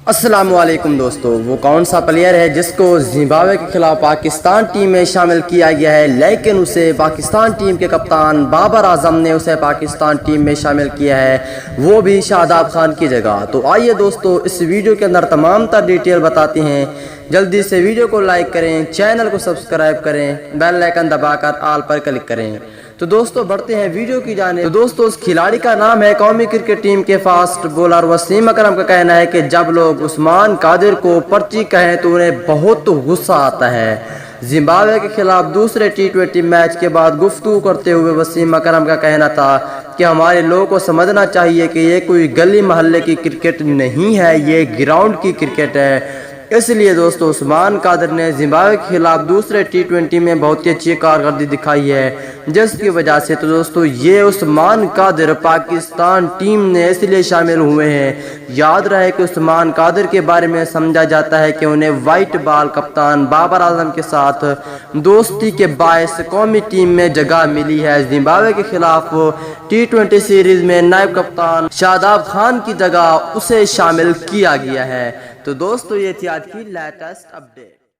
السلام علیکم دوستو، وہ کون سا پلیئر ہے جس کو زمبابوے کے خلاف پاکستان ٹیم میں شامل کیا گیا ہے، لیکن اسے پاکستان ٹیم کے کپتان بابر اعظم نے اسے پاکستان ٹیم میں شامل کیا ہے، وہ بھی شاداب خان کی جگہ۔ تو آئیے دوستو، اس ویڈیو کے اندر تمام تر ڈیٹیل بتاتے ہیں۔ جلدی سے ویڈیو کو لائک کریں، چینل کو سبسکرائب کریں، بیل آئیکن دبا کر آل پر کلک کریں۔ تو دوستو بڑھتے ہیں ویڈیو کی جانب۔ تو دوستو اس کھلاڑی کا نام ہے قومی کرکٹ ٹیم کے فاسٹ بولر وسیم اکرم کا کہنا ہے کہ جب لوگ عثمان قادر کو پرچی کہیں تو انہیں بہت غصہ آتا ہے۔ زمبابوے کے خلاف دوسرے ٹی20 میچ کے بعد گفتگو کرتے ہوئے وسیم اکرم کا کہنا تھا کہ ہمارے لوگوں کو سمجھنا چاہیے کہ یہ کوئی گلی محلے کی کرکٹ نہیں ہے، یہ گراؤنڈ کی کرکٹ ہے۔ اس لیے دوستو عثمان قادر نے زمبابوے کے خلاف دوسرے ٹی20 میں بہت ہی اچھی کارکردگی دکھائی ہے، جس کی وجہ سے تو دوستو یہ عثمان قادر پاکستان ٹیم نے اس لیے شامل ہوئے ہیں۔ یاد رہے کہ عثمان قادر کے بارے میں سمجھا جاتا ہے کہ انہیں وائٹ بال کپتان بابر اعظم کے ساتھ دوستی کے باعث قومی ٹیم میں جگہ ملی ہے۔ زمبابوے کے خلاف ٹی20 سیریز میں نائب کپتان شاداب خان کی جگہ اسے شامل کیا گیا ہے۔ تو دوستو یہ تھی آج کی لیٹسٹ اپڈیٹ۔